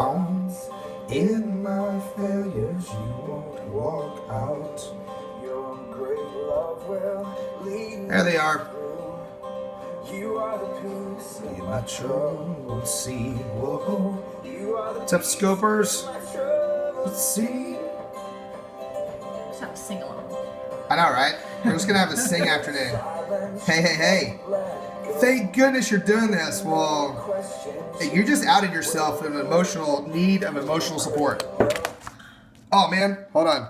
found in my failures. You won't walk out. Your great love will lead me. There they are. You are the peace in my troubled sea. Whoa. You are the What's up, Scopers? Let's see. Just have to sing along. I know, right? We're just gonna have a sing afternoon. Hey. Thank goodness you're doing this. Well, hey, you just outed yourself in an emotional need of emotional support. Oh man, hold on.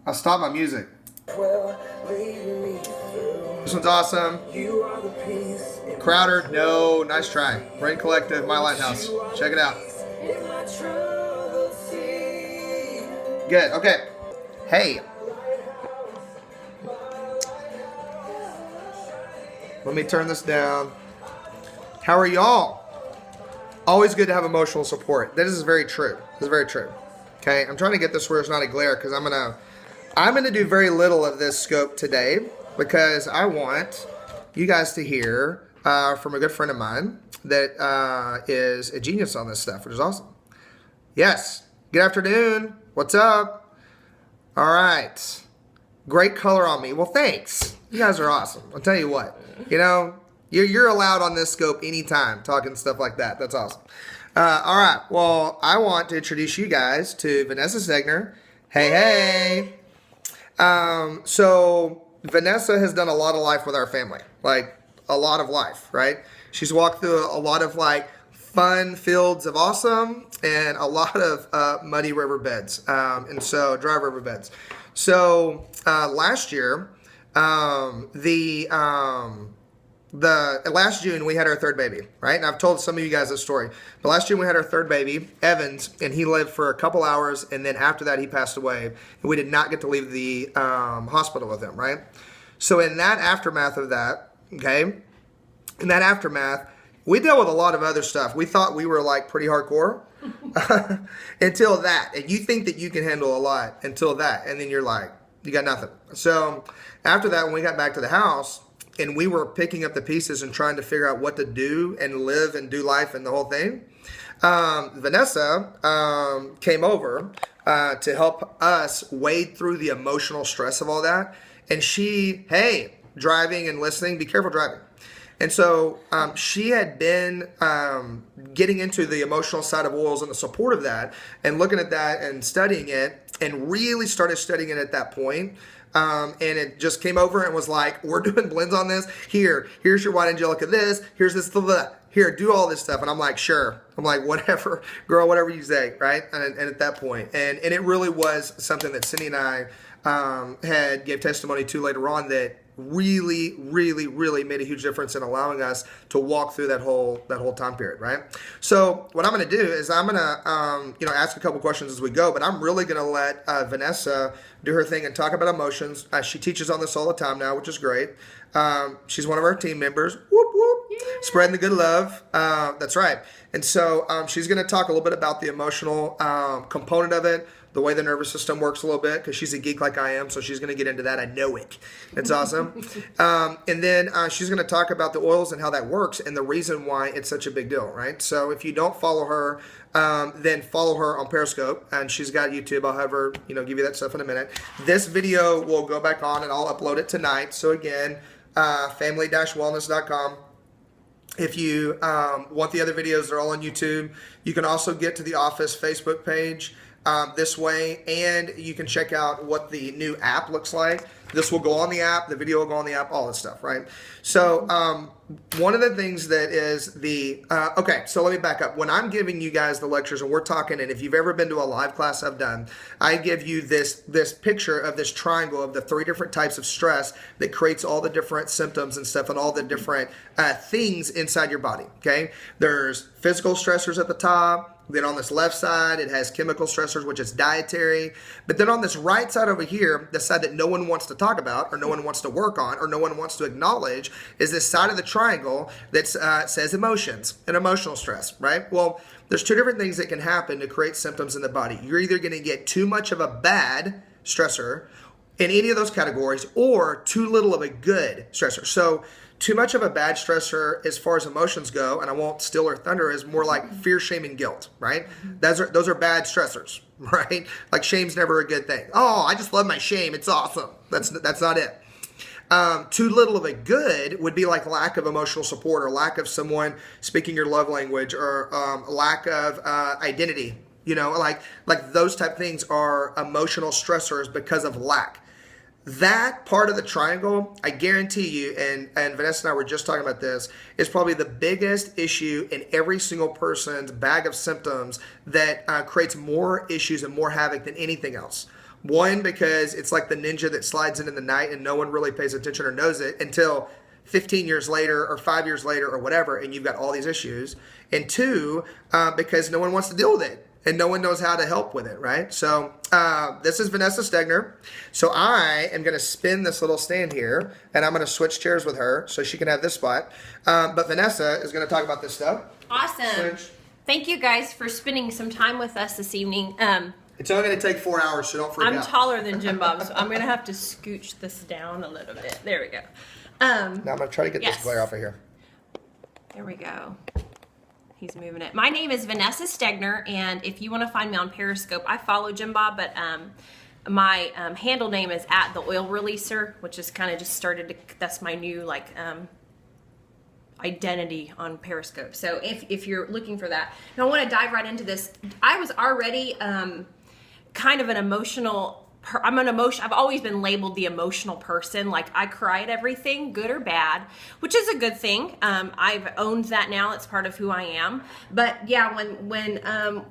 I'll stop my music. This one's awesome. Crowder, no, nice try. Brain Collective, My Lighthouse. Check it out. Good, okay. Hey. Let me turn this down. How are y'all? Always good to have emotional support. This is very true. This is very true. Okay, I'm trying to get this where it's not a glare because I'm gonna do very little of this scope today because I want you guys to hear from a good friend of mine that is a genius on this stuff, which is awesome. Yes. Good afternoon. What's up? All right. Great color on me. Well, thanks. You guys are awesome. I'll tell you what. You know, you're allowed on this scope anytime, talking stuff like that. That's awesome. All right. Well, I want to introduce you guys to Vanessa Stegner. Hey. So Vanessa has done a lot of life with our family, like a lot of life, right? She's walked through a lot of like fun fields of awesome and a lot of muddy riverbeds, and so dry riverbeds. So last year, the last June we had our third baby, right? And I've told some of you guys this story. But last June we had our third baby, Evans, and he lived for a couple hours, and then after that he passed away, and we did not get to leave the hospital with him, right? So in that aftermath of that, okay, we dealt with a lot of other stuff. We thought we were like pretty hardcore until that, and you think that you can handle a lot until that, and then you're like, you got nothing. So after that, when we got back to the house and we were picking up the pieces and trying to figure out what to do and live and do life and the whole thing, Vanessa came over to help us wade through the emotional stress of all that. And she, hey, driving and listening, be careful driving. And so she had been getting into the emotional side of oils and the support of that and looking at that and studying it and really started studying it at that point. And it just came over and was like, we're doing blends on this. Here's your white angelica this. Here's this, here, do all this stuff. And I'm like, sure. I'm like, whatever, girl, whatever you say, right? And at that point. And it really was something that Cindy and I had gave testimony to later on that really made a huge difference in allowing us to walk through that whole time period, right? So what I'm going to do is I'm going to ask a couple questions as we go, but I'm really going to let Vanessa do her thing and talk about emotions. She teaches on this all the time now, which is great. She's one of our team members. Whoop whoop, yeah. Spreading the good love. That's right. And so she's going to talk a little bit about the emotional component of it, the way the nervous system works a little bit, because she's a geek like I am, so she's going to get into that. I know it. It's awesome. And then she's going to talk about the oils and how that works and the reason why it's such a big deal, right? So if you don't follow her, then follow her on Periscope, and she's got YouTube. I'll have her, give you that stuff in a minute. This video will go back on, and I'll upload it tonight. So again, family-wellness.com. If you want the other videos, they're all on YouTube. You can also get to the Office Facebook page this way, and you can check out what the new app looks like. This will go on the app, the video will go on the app, all this stuff, right? So one of the things that is okay, so let me back up. When I'm giving you guys the lectures and we're talking, and if you've ever been to a live class I've done, I give you this picture of this triangle of the 3 different types of stress that creates all the different symptoms and stuff and all the different things inside your body, okay? There's physical stressors at the top. Then on this left side, it has chemical stressors, which is dietary. But then on this right side over here, the side that no one wants to talk about or no one wants to work on or no one wants to acknowledge is this side of the triangle that says emotions and emotional stress, right? Well, there's 2 different things that can happen to create symptoms in the body. You're either going to get too much of a bad stressor in any of those categories or too little of a good stressor. So Too much of a bad stressor as far as emotions go, and I won't steal her thunder, is more like fear, shame, and guilt, right? Those are bad stressors, right? Like shame's never a good thing. Oh, I just love my shame. It's awesome. That's not it. Too little of a good would be like lack of emotional support, or lack of someone speaking your love language, or lack of identity. Like those type of things are emotional stressors because of lack. That part of the triangle, I guarantee you, and Vanessa and I were just talking about this, is probably the biggest issue in every single person's bag of symptoms that creates more issues and more havoc than anything else. One, because it's like the ninja that slides in the night and no one really pays attention or knows it until 15 years later or 5 years later or whatever, and you've got all these issues. And two, because no one wants to deal with it. And no one knows how to help with it, right? So this is Vanessa Stegner. So I am going to spin this little stand here, and I'm going to switch chairs with her so she can have this spot. But Vanessa is going to talk about this stuff. Awesome. Switch. Thank you guys for spending some time with us this evening. It's only going to take 4 hours, so don't freak out. I'm taller than Jim Bob, so I'm going to have to scooch this down a little bit. There we go. Now I'm going to try to get this glare off of here. There we go. He's moving it. My name is Vanessa Stegner, and if you want to find me on Periscope, I follow Jim Bob, but my handle name is @theoilreleaser, which is kind of just started. That's my new identity on Periscope. So if you're looking for that, now I want to dive right into this. I was already kind of an emotional. I've always been labeled the emotional person. Like, I cry at everything, good or bad, which is a good thing. I've owned that now. It's part of who I am. But yeah, when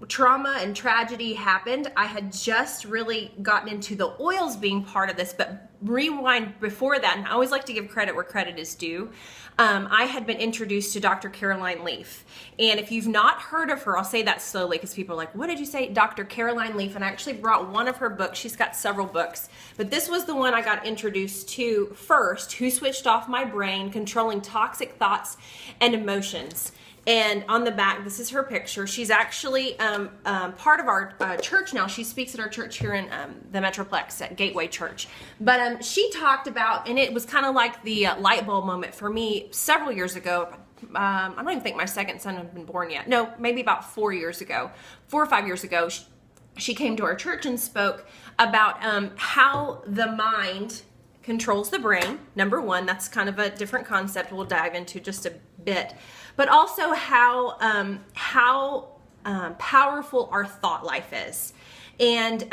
trauma and tragedy happened, I had just really gotten into the oils being part of this. But rewind before that, and I always like to give credit where credit is due. I had been introduced to Dr. Caroline Leaf. And if you've not heard of her, I'll say that slowly because people are like, what did you say? Dr. Caroline Leaf. And I actually brought one of her books. She's got several books. But this was the one I got introduced to first, Who Switched Off My Brain, Controlling Toxic Thoughts and Emotions. And on the back, this is her picture. She's actually part of our church now. She speaks at our church here in the Metroplex at Gateway Church. But she talked about, and it was kind of like the light bulb moment for me several years ago. I don't even think my second son had been born yet. No, maybe about 4 years ago, 4 or 5 years ago. She came to our church and spoke about how the mind controls the brain. Number one, that's kind of a different concept we'll dive into just a bit. But also how powerful our thought life is. And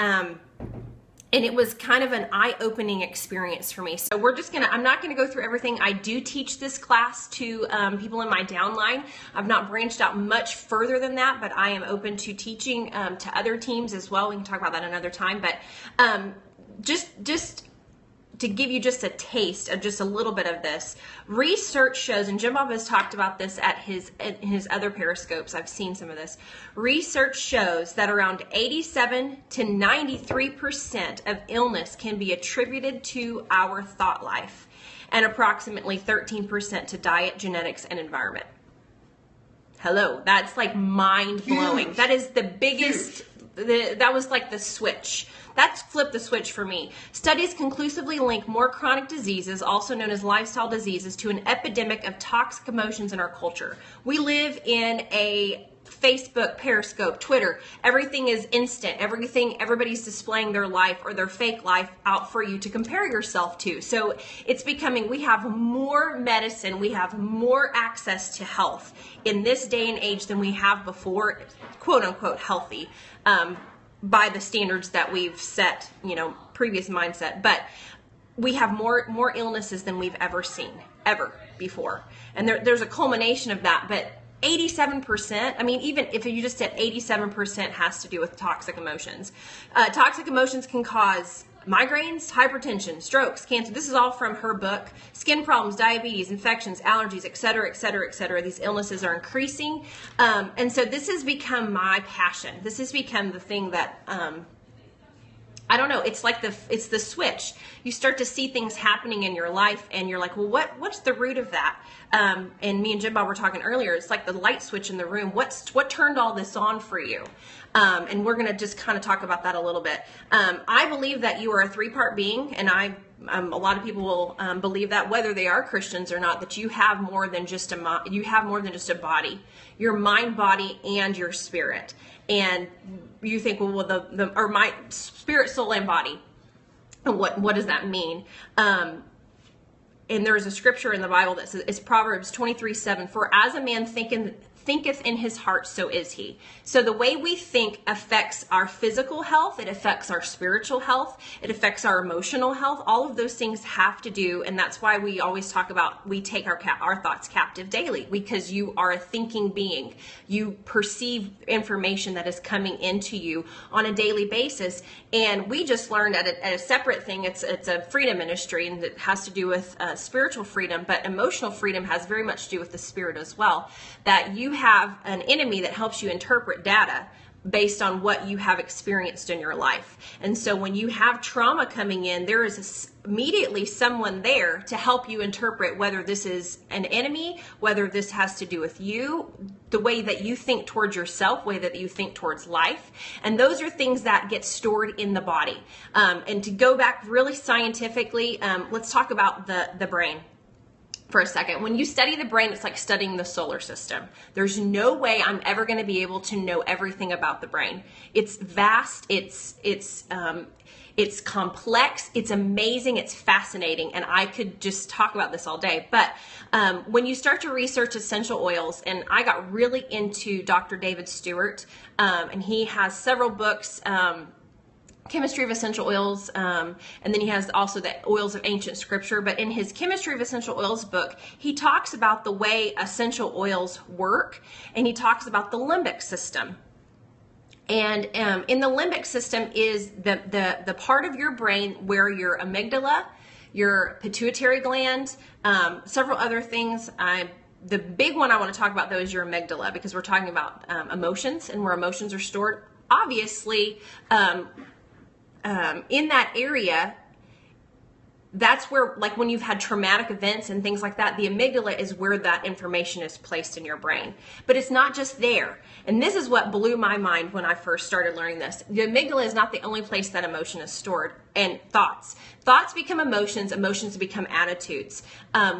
it was kind of an eye-opening experience for me. So I'm not gonna go through everything. I do teach this class to people in my downline. I've not branched out much further than that, but I am open to teaching to other teams as well. We can talk about that another time. But just to give you just a taste of just a little bit of this, research shows, and Jim Bob has talked about this at his other Periscopes, I've seen some of this, research shows that around 87 to 93% of illness can be attributed to our thought life, and approximately 13% to diet, genetics, and environment. Hello, that's like mind-blowing. Huge. That is the biggest, that was like the switch. That's flipped the switch for me. Studies conclusively link more chronic diseases, also known as lifestyle diseases, to an epidemic of toxic emotions in our culture. We live in a Facebook, Periscope, Twitter. Everything is instant. Everybody's displaying their life or their fake life out for you to compare yourself to. So it's becoming, we have more medicine, we have more access to health in this day and age than we have before, quote unquote, healthy. By the standards that we've set, previous mindset. But we have more illnesses than we've ever seen, ever before. And there's a culmination of that. But 87%, I mean, even if you just said 87% has to do with toxic emotions. Toxic emotions can cause migraines, hypertension, strokes, cancer. This is all from her book. Skin problems, diabetes, infections, allergies, et cetera, et cetera, et cetera. These illnesses are increasing. And so this has become my passion. This has become the thing that, I don't know, it's it's the switch. You start to see things happening in your life and you're like, well, what's the root of that? and me and Jim Bob were talking earlier, it's like the light switch in the room. What turned all this on for you? And we're going to just kind of talk about that a little bit. I believe that you are a three-part being, and a lot of people will believe that, whether they are Christians or not, that you have more than just a body, your mind, body, and your spirit. And you think, well, or my spirit, soul, and body. And what does that mean? And there's a scripture in the Bible that says, it's Proverbs 23:7, for as a man thinketh in his heart, so is he. So the way we think affects our physical health, it affects our spiritual health, it affects our emotional health. All of those things have to do, and that's why we always talk about we take our thoughts captive daily, because you are a thinking being. You perceive information that is coming into you on a daily basis. And we just learned at a separate thing, it's a freedom ministry, and it has to do with spiritual freedom, but emotional freedom has very much to do with the spirit as well, that you have an enemy that helps you interpret data based on what you have experienced in your life. And so when you have trauma coming in, there is immediately someone there to help you interpret whether this is an enemy, whether this has to do with you, the way that you think towards yourself, way that you think towards life. And those are things that get stored in the body. And to go back really scientifically, let's talk about the brain for a second. When you study the brain, it's like studying the solar system. There's no way I'm ever going to be able to know everything about the brain. It's vast, it's complex, it's amazing, it's fascinating, and I could just talk about this all day. But when you start to research essential oils, and I got really into Dr. David Stewart, and he has several books, Chemistry of Essential Oils, and then he has also the Oils of Ancient Scripture. But in his Chemistry of Essential Oils book, he talks about the way essential oils work, and he talks about the limbic system. And in the limbic system is the part of your brain where your amygdala, your pituitary gland, several other things. The big one I want to talk about, though, is your amygdala, because we're talking about emotions and where emotions are stored. Obviously, in that area, that's where, like when you've had traumatic events and things like that, the amygdala is where that information is placed in your brain. But it's not just there. And this is what blew my mind when I first started learning this. The amygdala is not the only place that emotion is stored, and thoughts. Thoughts become emotions, emotions become attitudes.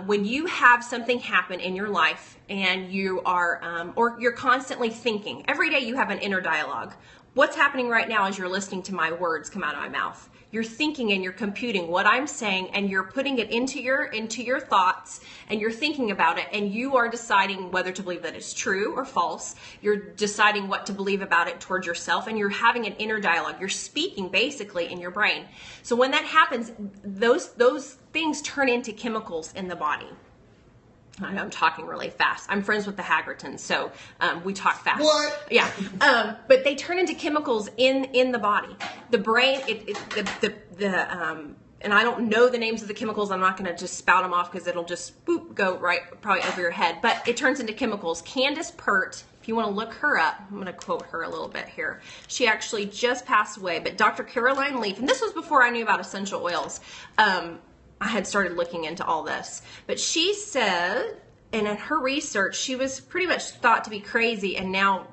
When you have something happen in your life and you are, or you're constantly thinking, every day you have an inner dialogue. What's happening right now as you're listening to my words come out of my mouth? You're thinking and you're computing what I'm saying, and you're putting it into your thoughts, and you're thinking about it, and you are deciding whether to believe that it's true or false. You're deciding what to believe about it towards yourself, and you're having an inner dialogue. You're speaking basically in your brain. So when that happens, those things turn into chemicals in the body. I know I'm talking really fast. I'm friends with the Haggertons, so we talk fast. What? Yeah. But they turn into chemicals in the body. The brain, and I don't know the names of the chemicals. I'm not going to just spout them off because it'll just go right probably over your head. But it turns into chemicals. Candace Pert, if you want to look her up, I'm going to quote her a little bit here. She actually just passed away. But Dr. Caroline Leaf, and this was before I knew about essential oils, I had started looking into all this. But she said, and in her research, she was pretty much thought to be crazy, and now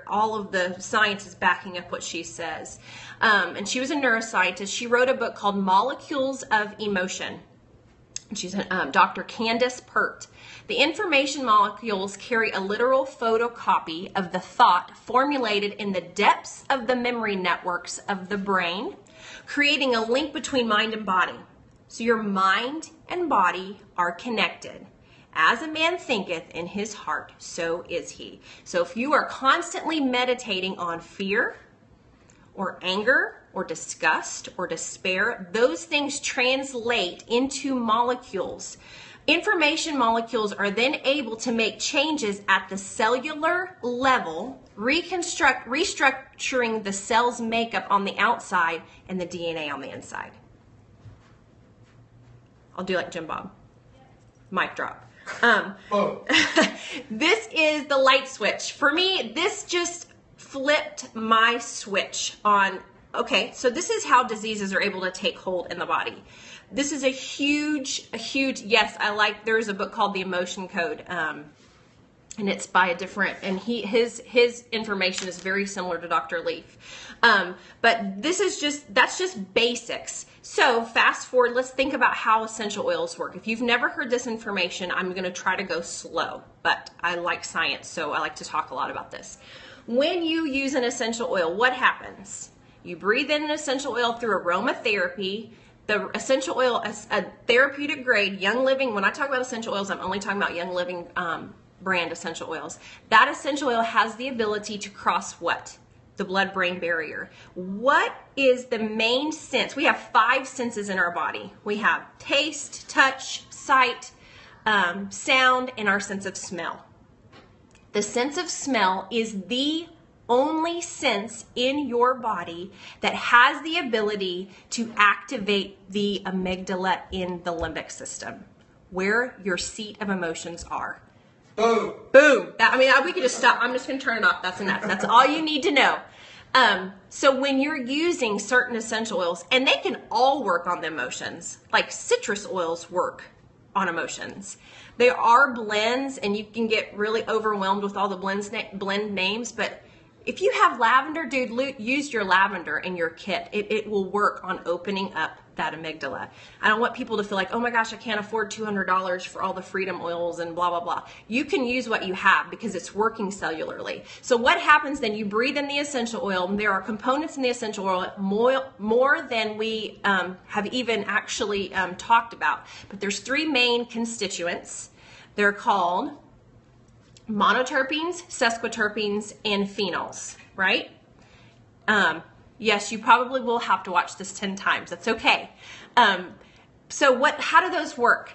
all of the science is backing up what she says. And she was a neuroscientist. She wrote a book called Molecules of Emotion. And she's Dr. Candace Pert. The information molecules carry a literal photocopy of the thought formulated in the depths of the memory networks of the brain, creating a link between mind and body. So your mind and body are connected. As a man thinketh in his heart, so is he. So if you are constantly meditating on fear or anger or disgust or despair, those things translate into molecules. Information molecules are then able to make changes at the cellular level, restructuring the cell's makeup on the outside and the DNA on the inside. I'll do like Jim Bob. Mic drop. This is the light switch. For me, this just flipped my switch on, okay, so this is how diseases are able to take hold in the body. this is a huge, yes, there's a book called The Emotion Code. And it's by a different, and his information is very similar to Dr. Leaf. But that's just basics. So fast forward, let's think about how essential oils work. If you've never heard this information, I'm going to try to go slow, but I like science, so I like to talk a lot about this. When you use an essential oil, what happens? You breathe in an essential oil through aromatherapy. The essential oil is a therapeutic grade, Young Living. When I talk about essential oils, I'm only talking about Young Living brand essential oils. That essential oil has the ability to cross what? The blood-brain barrier. What is the main sense? We have 5 senses in our body. We have taste, touch, sight, sound, and our sense of smell. The sense of smell is the only sense in your body that has the ability to activate the amygdala in the limbic system, where your seat of emotions are. Boom. Boom. We could just stop. I'm just going to turn it off. That's enough. That's all you need to know. So when you're using certain essential oils, and they can all work on the emotions, like citrus oils work on emotions. There are blends, and you can get really overwhelmed with all the blend names, but if you have lavender, dude, use your lavender in your kit. It will work on opening up that amygdala. I don't want people to feel like, oh my gosh, I can't afford $200 for all the freedom oils and blah, blah, blah. You can use what you have because it's working cellularly. So what happens then? You breathe in the essential oil, and there are components in the essential oil more than we have even actually talked about. But there's 3 main constituents. They're called monoterpenes, sesquiterpenes, and phenols, right? Yes, you probably will have to watch this 10 times. That's okay. How do those work?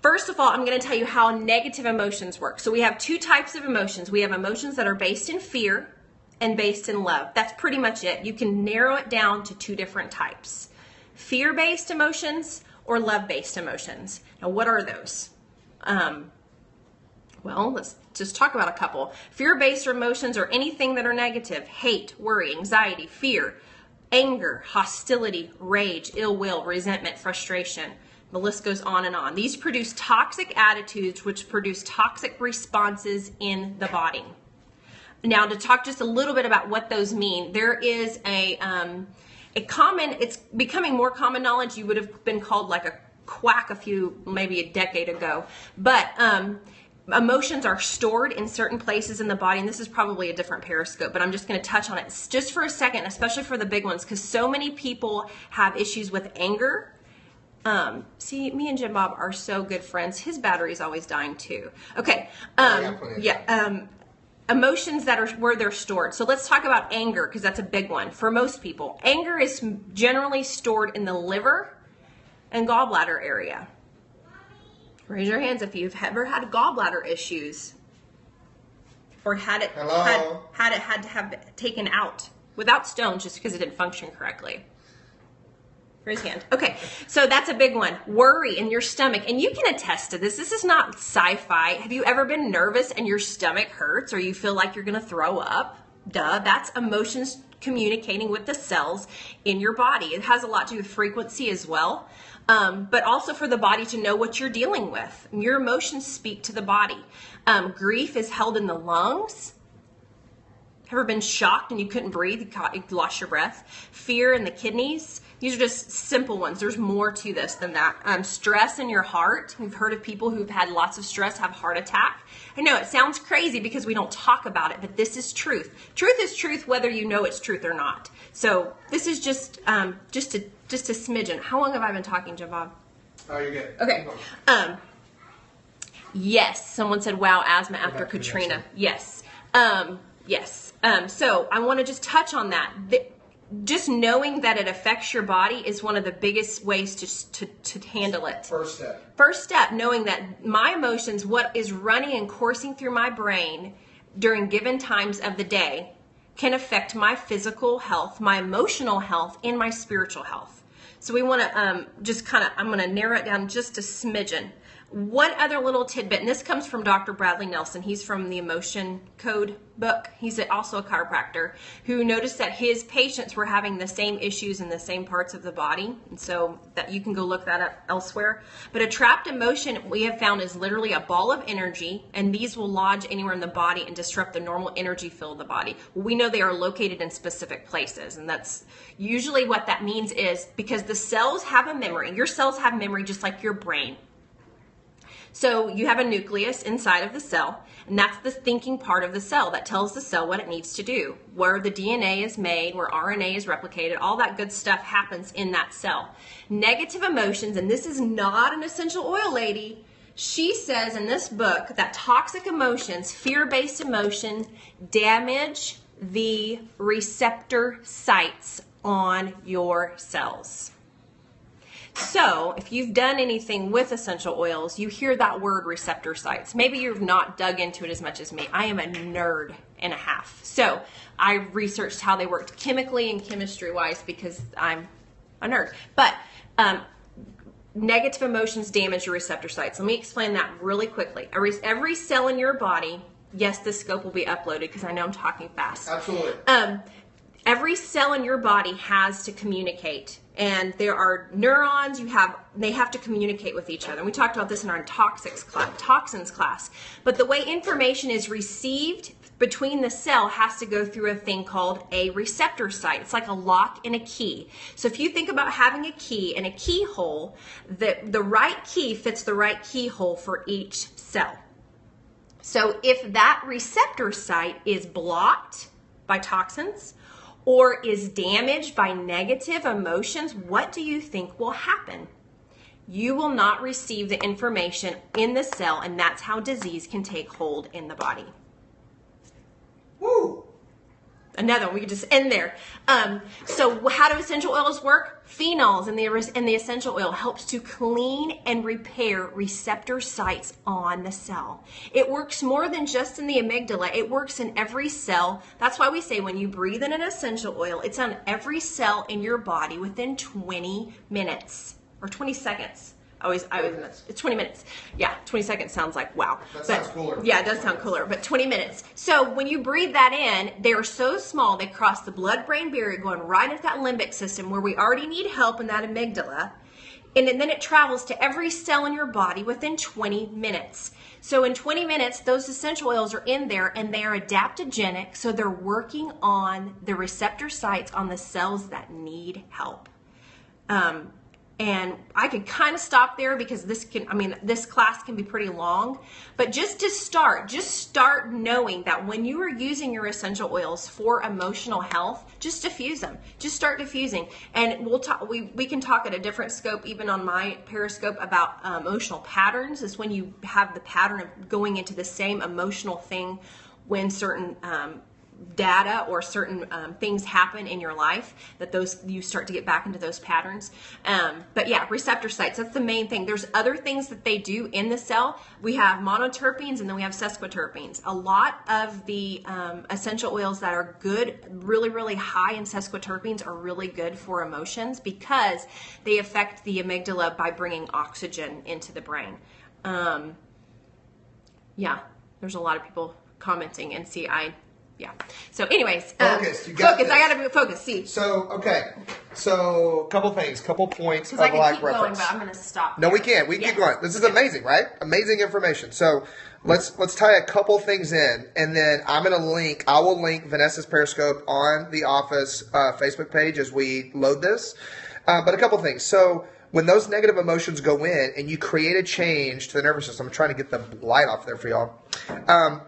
First of all, I'm going to tell you how negative emotions work. So we have 2 types of emotions. We have emotions that are based in fear and based in love. That's pretty much it. You can narrow it down to 2 different types. Fear-based emotions or love-based emotions. Now, what are those? Well, let's just talk about a couple. Fear-based emotions are anything that are negative: hate, worry, anxiety, fear, anger, hostility, rage, ill will, resentment, frustration. The list goes on and on. These produce toxic attitudes, which produce toxic responses in the body. Now, to talk just a little bit about what those mean, there is it's becoming more common knowledge. You would have been called like a quack maybe a decade ago, but emotions are stored in certain places in the body, and this is probably a different periscope, but I'm just going to touch on it just for a second, especially for the big ones, because so many people have issues with anger. See, me and Jim Bob are so good friends. His battery's always dying too. Okay. Emotions that are where they're stored. So let's talk about anger, because that's a big one for most people. Anger is generally stored in the liver and gallbladder area. Raise your hands if you've ever had gallbladder issues or had to have it taken out without stones just because it didn't function correctly. Raise your hand. Okay, so that's a big one. Worry in your stomach, and you can attest to this. This is not sci-fi. Have you ever been nervous and your stomach hurts or you feel like you're going to throw up? Duh, that's emotions communicating with the cells in your body. It has a lot to do with frequency as well. But also for the body to know what you're dealing with. Your emotions speak to the body. Grief is held in the lungs. Ever been shocked and you couldn't breathe? You lost your breath. Fear in the kidneys. These are just simple ones. There's more to this than that. Stress in your heart. We've heard of people who've had lots of stress have heart attack. I know it sounds crazy because we don't talk about it, but this is truth. Truth is truth whether you know it's truth or not. So this is just a smidgen. How long have I been talking, Jim Bob? Oh, you're good. Okay. Yes. Someone said, wow, asthma after Katrina. Yes. Yes. So I want to just touch on that. Just knowing that it affects your body is one of the biggest ways to handle it. First step, knowing that my emotions, what is running and coursing through my brain during given times of the day, can affect my physical health, my emotional health, and my spiritual health. So we want to I'm going to narrow it down just a smidgen. One other little tidbit, and this comes from Dr. Bradley Nelson. He's from the Emotion Code book. He's also a chiropractor who noticed that his patients were having the same issues in the same parts of the body. And so that you can go look that up elsewhere. But a trapped emotion we have found is literally a ball of energy, and these will lodge anywhere in the body and disrupt the normal energy field of the body. We know they are located in specific places, and that's usually what that means is because the cells have a memory. Your cells have memory just like your brain. So you have a nucleus inside of the cell, and that's the thinking part of the cell that tells the cell what it needs to do, where the DNA is made, where RNA is replicated, all that good stuff happens in that cell. Negative emotions, and this is not an essential oil lady, she says in this book that toxic emotions, fear-based emotions, damage the receptor sites on your cells. So if you've done anything with essential oils, you hear that word receptor sites. Maybe you've not dug into it as much as me. I am a nerd and a half. So I researched how they worked chemically and chemistry-wise because I'm a nerd. But negative emotions damage your receptor sites. Let me explain that really quickly. Every cell in your body, yes, this scope will be uploaded because I know I'm talking fast. Absolutely. Every cell in your body has to communicate, and there are neurons. They have to communicate with each other. And we talked about this in our toxins class. But the way information is received between the cell has to go through a thing called a receptor site. It's like a lock and a key. So if you think about having a key and a keyhole, the right key fits the right keyhole for each cell. So if that receptor site is blocked by toxins, or is damaged by negative emotions, what do you think will happen? You will not receive the information in the cell, and that's how disease can take hold in the body. Woo! Another one, we could just end there. So how do essential oils work? Phenols in the essential oil helps to clean and repair receptor sites on the cell. It works more than just in the amygdala. It works in every cell. That's why we say when you breathe in an essential oil, it's on every cell in your body within 20 minutes or 20 seconds. It's 20 minutes. Yeah, 20 seconds sounds like wow. Sounds cooler. Yeah, it does sound cooler, but 20 minutes. So when you breathe that in, they're so small, they cross the blood-brain barrier going right into that limbic system where we already need help in that amygdala. And then it travels to every cell in your body within 20 minutes. So in 20 minutes, those essential oils are in there and they are adaptogenic. So they're working on the receptor sites on the cells that need help. And I could kind of stop there because this class can be pretty long. But just to start knowing that when you are using your essential oils for emotional health, just diffuse them. Just start diffusing. And we'll talk. We can talk at a different scope, even on my Periscope, about emotional patterns. Is when you have the pattern of going into the same emotional thing when certain data or certain things happen in your life, that you start to get back into those patterns. But yeah, receptor sites, that's the main thing. There's other things that they do in the cell. We have monoterpenes and then we have sesquiterpenes. A lot of the essential oils that are good, really, really high in sesquiterpenes, are really good for emotions because they affect the amygdala by bringing oxygen into the brain. Yeah, there's a lot of people commenting, and yeah. So anyways, focus. You got focus. This. I got to be focused. See. So couple things, couple points of Because I can like keep reference. going, but I'm going to stop. No, we can. We can keep going. This is amazing, right? Amazing information. So let's tie a couple things in, and then I will link Vanessa's Periscope on the office Facebook page as we load this. But a couple things. So when those negative emotions go in and you create a change to the nervous system, I'm trying to get the light off there for y'all.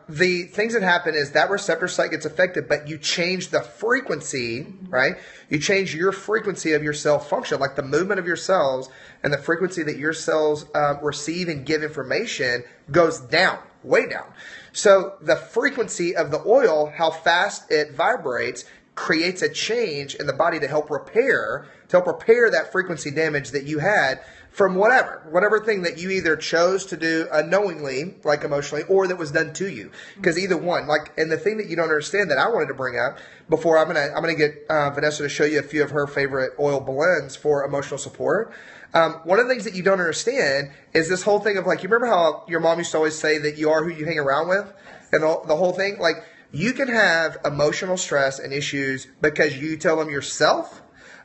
The things that happen is that receptor site gets affected, but you change the frequency, right? You change your frequency of your cell function, like the movement of your cells and the frequency that your cells receive and give information goes down, way down. So the frequency of the oil, how fast it vibrates, creates a change in the body to help repair that frequency damage that you had from whatever thing that you either chose to do unknowingly, like emotionally, or that was done to you. Because either one, like, and the thing that you don't understand that I wanted to bring up before I'm gonna get Vanessa to show you a few of her favorite oil blends for emotional support. One of the things that you don't understand is this whole thing of, like, you remember how your mom used to always say that you are who you hang around with, and the whole thing, like, you can have emotional stress and issues because you tell them yourself,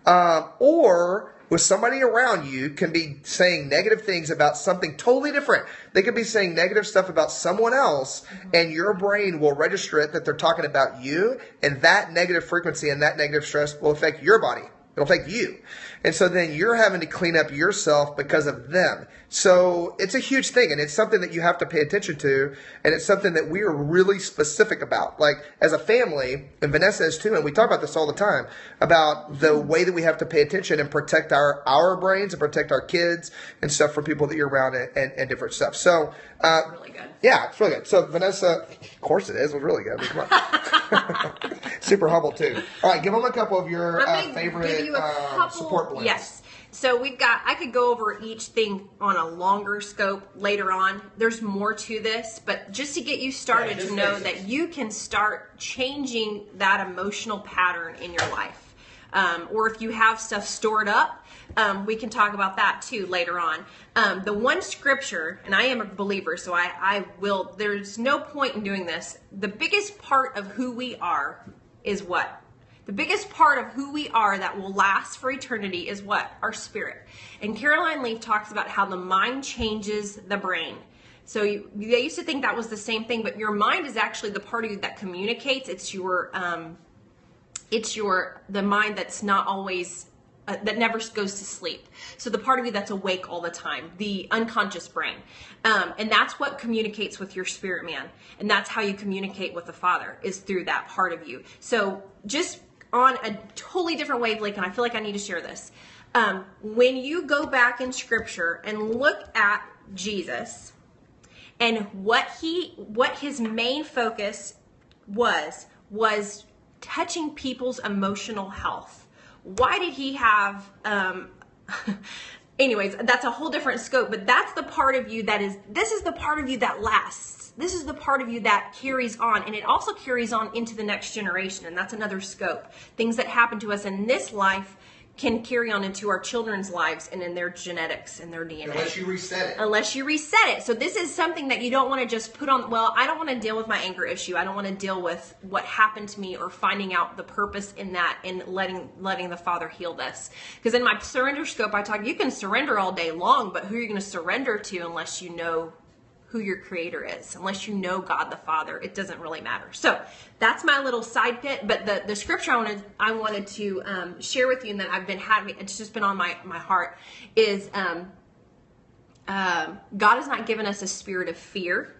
or with somebody around you can be saying negative things about something totally different. They could be saying negative stuff about someone else, and your brain will register it that they're talking about you, and that negative frequency and that negative stress will affect your body. It'll affect you. And so then you're having to clean up yourself because of them. So it's a huge thing, and it's something that you have to pay attention to, and it's something that we are really specific about. Like, as a family, and Vanessa is too, and we talk about this all the time, about the way that we have to pay attention and protect our brains and protect our kids and stuff from people that you're around and different stuff. So, Really good. yeah, it's really good. So, Vanessa, of course it is. It was really good. I mean, come on. Super humble, too. All right, give them a couple of your favorite give you a couple, support blends. Yes. So I could go over each thing on a longer scope later on. There's more to this, but just to get you started to know that you can start changing that emotional pattern in your life. Or if you have stuff stored up, we can talk about that too later on. The one scripture, and I am a believer, so I will, there's no point in doing this. The biggest part of who we are is what? The biggest part of who we are that will last for eternity is what? Our spirit. And Caroline Leaf talks about how the mind changes the brain. So they used to think that was the same thing, but your mind is actually the part of you that communicates. It's the mind that's not always, that never goes to sleep. So the part of you that's awake all the time, the unconscious brain. And that's what communicates with your spirit man. And that's how you communicate with the Father, is through that part of you. So just on a totally different wavelength, and I feel like I need to share this. When you go back in scripture and look at Jesus and what his main focus was touching people's emotional health. Why did he have, anyways, that's a whole different scope, but that's the part of you this is the part of you that lasts. This is the part of you that carries on, and it also carries on into the next generation, and that's another scope. Things that happen to us in this life can carry on into our children's lives and in their genetics and their DNA. Unless you reset it. Unless you reset it. So this is something that you don't want to just put on, well, I don't want to deal with my anger issue. I don't want to deal with what happened to me or finding out the purpose in that and letting the Father heal this. Because in my surrender scope, I talk, you can surrender all day long, but who are you going to surrender to unless you know who your creator is, unless you know God the Father? It doesn't really matter. So that's my little side bit. But the scripture I wanted to share with you, and that I've been having, it's just been on my heart, is God has not given us a spirit of fear,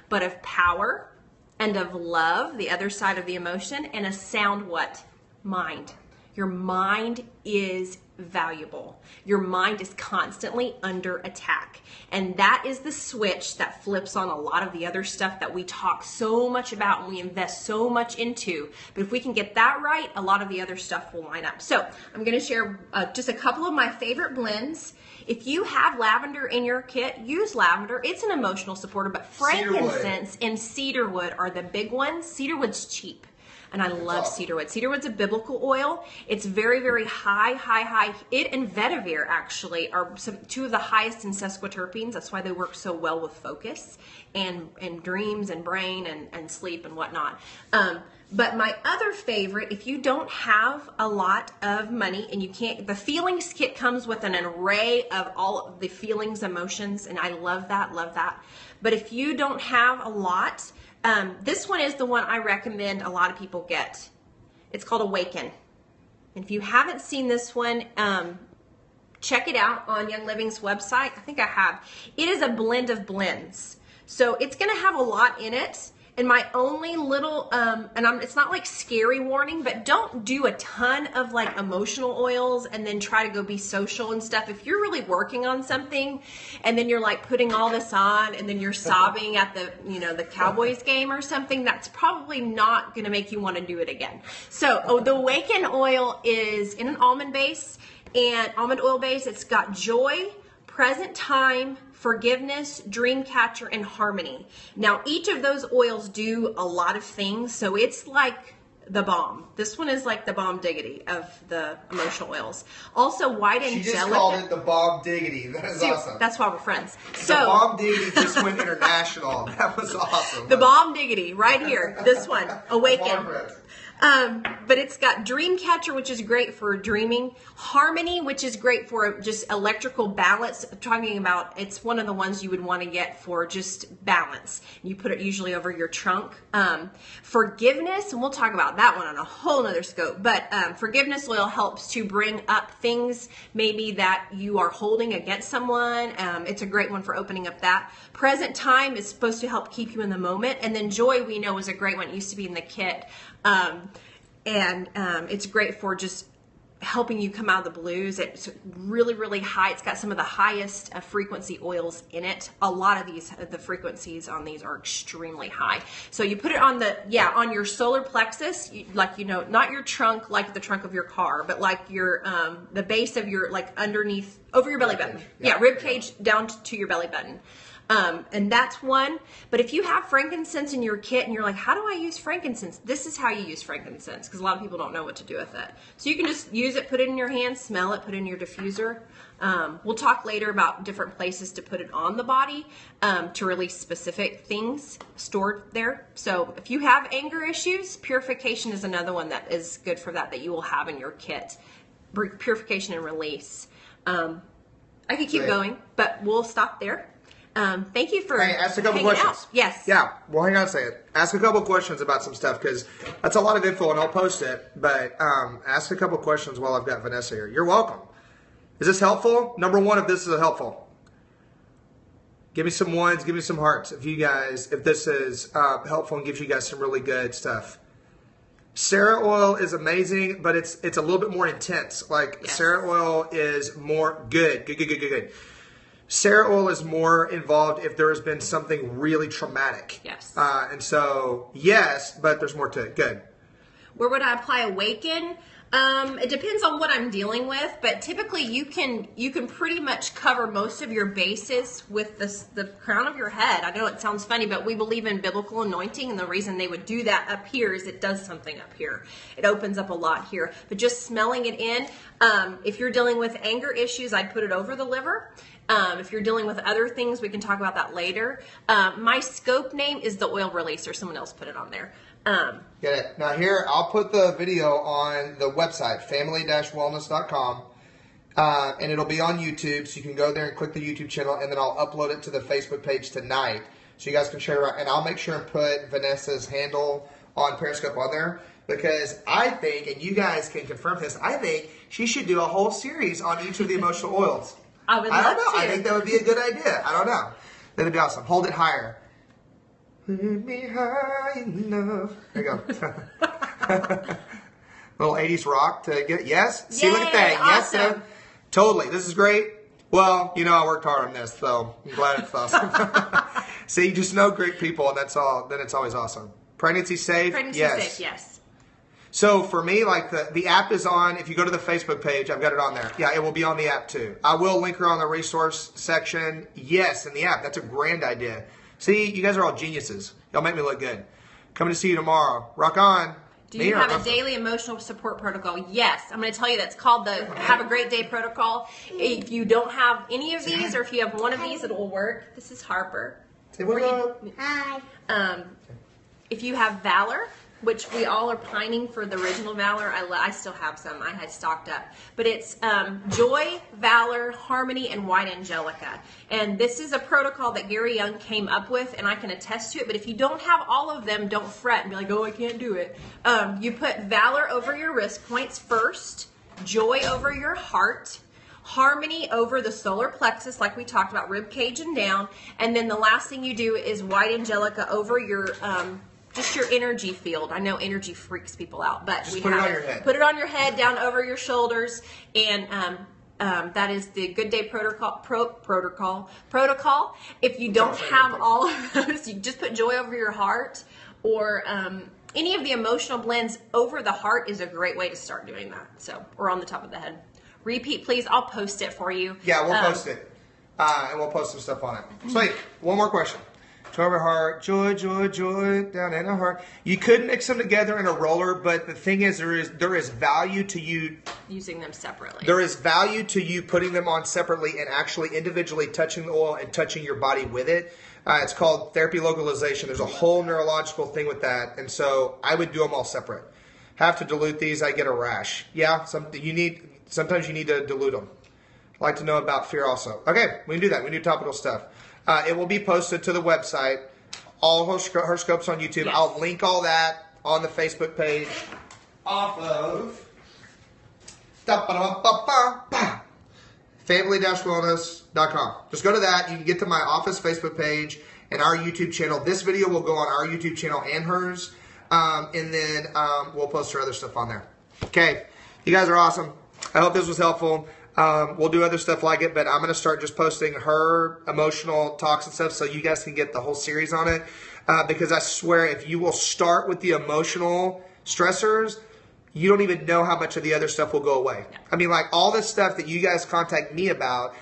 but of power and of love, the other side of the emotion, and a sound what? Mind. Your mind is valuable. Your mind is constantly under attack. And that is the switch that flips on a lot of the other stuff that we talk so much about and we invest so much into. But if we can get that right, a lot of the other stuff will line up. So I'm going to share just a couple of my favorite blends. If you have lavender in your kit, use lavender. It's an emotional supporter, but frankincense and cedarwood are the big ones. Cedarwood's cheap. And I love cedarwood. Cedarwood's a biblical oil. It's very, very high. It and vetiver actually are two of the highest in sesquiterpenes. That's why they work so well with focus and dreams and brain and sleep and whatnot. But my other favorite, if you don't have a lot of money and you can't, the feelings kit comes with an array of all of the feelings, emotions, and I love that. But if you don't have a lot, this one is the one I recommend a lot of people get. It's called Awaken. And if you haven't seen this one, check it out on Young Living's website. I think I have. It is a blend of blends. So it's going to have a lot in it. And my only little, it's not like scary warning, but don't do a ton of like emotional oils and then try to go be social and stuff. If you're really working on something and then you're like putting all this on and then you're sobbing at the, the Cowboys game or something, that's probably not going to make you want to do it again. So the Awaken oil is in an almond base and almond oil base. It's got joy, present time, forgiveness, dream catcher, and harmony. Now, each of those oils do a lot of things, so it's like the bomb. This one is like the bomb diggity of the emotional oils. Also, white angelica. She just called it the bomb diggity. That is awesome. That's why we're friends. The bomb diggity just went international. That was awesome. The bomb diggity, right here. This one, Awaken. But it's got dream catcher, which is great for dreaming. Harmony, which is great for just electrical balance. I'm talking about, it's one of the ones you would want to get for just balance. You put it usually over your trunk. Forgiveness, and we'll talk about that one on a whole nother scope. But forgiveness oil helps to bring up things maybe that you are holding against someone. It's a great one for opening up that. Present time is supposed to help keep you in the moment. And then joy, we know, is a great one. It used to be in the kit. It's great for just helping you come out of the blues. It's really, really high. It's got some of the highest frequency oils in it. A lot of the frequencies on these are extremely high. So you put it on on your solar plexus, not your trunk, like the trunk of your car, but like your, the base of your, like underneath, over your belly button. Yeah, rib cage down to your belly button. And that's one. But if you have frankincense in your kit and you're like, how do I use frankincense? This is how you use frankincense, because a lot of people don't know what to do with it. So you can just use it, put it in your hand, smell it, put it in your diffuser. We'll talk later about different places to put it on the body to release specific things stored there. So if you have anger issues, purification is another one that is good for that you will have in your kit. Purification and release. I could keep going, but we'll stop there. Thank you for ask a couple questions. Out. Yes. Yeah. Well, hang on a second. Ask a couple questions about some stuff, because that's a lot of info, and I'll post it. But ask a couple questions while I've got Vanessa here. You're welcome. Is this helpful? Number one, if this is helpful, give me some ones, give me some hearts. If this is helpful and gives you guys some really good stuff. Sarah oil is amazing, but it's a little bit more intense. Like Sarah oil is more good. Sarah oil is more involved if there has been something really traumatic. Yes. And so, yes, but there's more to it. Good. Where would I apply Awaken? It depends on what I'm dealing with, but typically you can pretty much cover most of your bases with the crown of your head. I know it sounds funny, but we believe in biblical anointing, and the reason they would do that up here is it does something up here. It opens up a lot here. But just smelling it in, if you're dealing with anger issues, I'd put it over the liver. If you're dealing with other things, we can talk about that later. My scope name is the oil releaser. Someone else put it on there. Get it. Now here, I'll put the video on the website, family-wellness.com, and it'll be on YouTube, so you can go there and click the YouTube channel, and then I'll upload it to the Facebook page tonight, so you guys can share it around. And I'll make sure and put Vanessa's handle on Periscope on there, because I think, and you guys can confirm this, I think she should do a whole series on each of the emotional oils. I don't know. I think that would be a good idea. I don't know. That'd be awesome. Hold it higher. Let me high enough. There you go. Little 80s rock to get it. Yes? See, look at that. Awesome. Yes, totally. This is great. Well, I worked hard on this, so I'm glad it's awesome. See, you just know great people, and that's all. Then it's always awesome. Pregnancy safe? Pregnancy safe, yes. So for me, like the app is on. If you go to the Facebook page, I've got it on there. Yeah, it will be on the app too. I will link her on the resource section. Yes, in the app. That's a grand idea. See, you guys are all geniuses. Y'all make me look good. Coming to see you tomorrow. Rock on. Do you have a daily emotional support protocol? Yes. I'm going to tell you that's called the Have a Great Day protocol. If you don't have any of these, or if you have one of these, it will work. This is Harper. Say what up. Hi. If you have Valor, which we all are pining for the original Valor. I still have some. I had stocked up. But it's Joy, Valor, Harmony, and White Angelica. And this is a protocol that Gary Young came up with, and I can attest to it. But if you don't have all of them, don't fret and be like, oh, I can't do it. You put Valor over your wrist points first, Joy over your heart, harmony over the solar plexus, like we talked about, rib cage and down. And then the last thing you do is white angelica over your just your energy field. I know energy freaks people out, but Just put it on your head. Put it on your head, down over your shoulders, and that is the Good Day protocol. If you don't have all of those, you just put joy over your heart, or any of the emotional blends over the heart is a great way to start doing that. So, or on the top of the head. Repeat, please. I'll post it for you. Yeah, we'll post it. And we'll post some stuff on it. Sweet. One more question. Joy over heart, joy, joy, joy, down in the heart. You could mix them together in a roller, but the thing is, there is value to you using them separately. There is value to you putting them on separately and actually individually touching the oil and touching your body with it. It's called therapy localization. There's a whole neurological thing with that, and so I would do them all separate. Have to dilute these, I get a rash. Yeah, sometimes you need to dilute them. I'd like to know about fear also. Okay, we can do that. We can do topical stuff. It will be posted to the website. All horoscopes on YouTube. Yes. I'll link all that on the Facebook page off of family-wellness.com. Just go to that. You can get to my office Facebook page and our YouTube channel. This video will go on our YouTube channel and hers. And then we'll post our other stuff on there. Okay. You guys are awesome. I hope this was helpful. We'll do other stuff like it, but I'm going to start just posting her emotional talks and stuff so you guys can get the whole series on it. Because I swear, if you will start with the emotional stressors, you don't even know how much of the other stuff will go away. I mean, like all this stuff that you guys contact me about,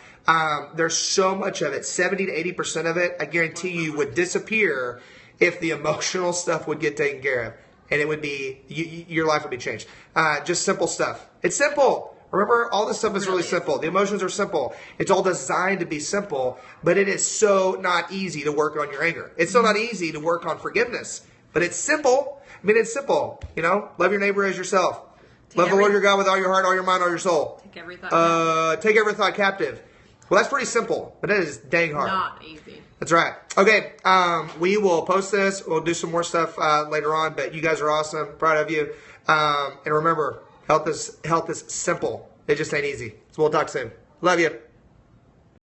there's so much of it, 70 to 80% of it, I guarantee you would disappear if the emotional stuff would get taken care of. And it would be, your life would be changed. Just simple stuff. It's simple. Remember, all this stuff is really simple. The emotions are simple. It's all designed to be simple, but it is so not easy to work on your anger. It's so not easy to work on forgiveness, but it's simple. I mean, it's simple. You know, love your neighbor as yourself. Love the Lord your God with all your heart, all your mind, all your soul. Take every thought. Take every thought captive. Well, that's pretty simple, but it is dang hard. Not easy. That's right. Okay, we will post this. We'll do some more stuff later on, but you guys are awesome. Proud of you. And remember, health is simple. It just ain't easy. So we'll talk soon. Love you.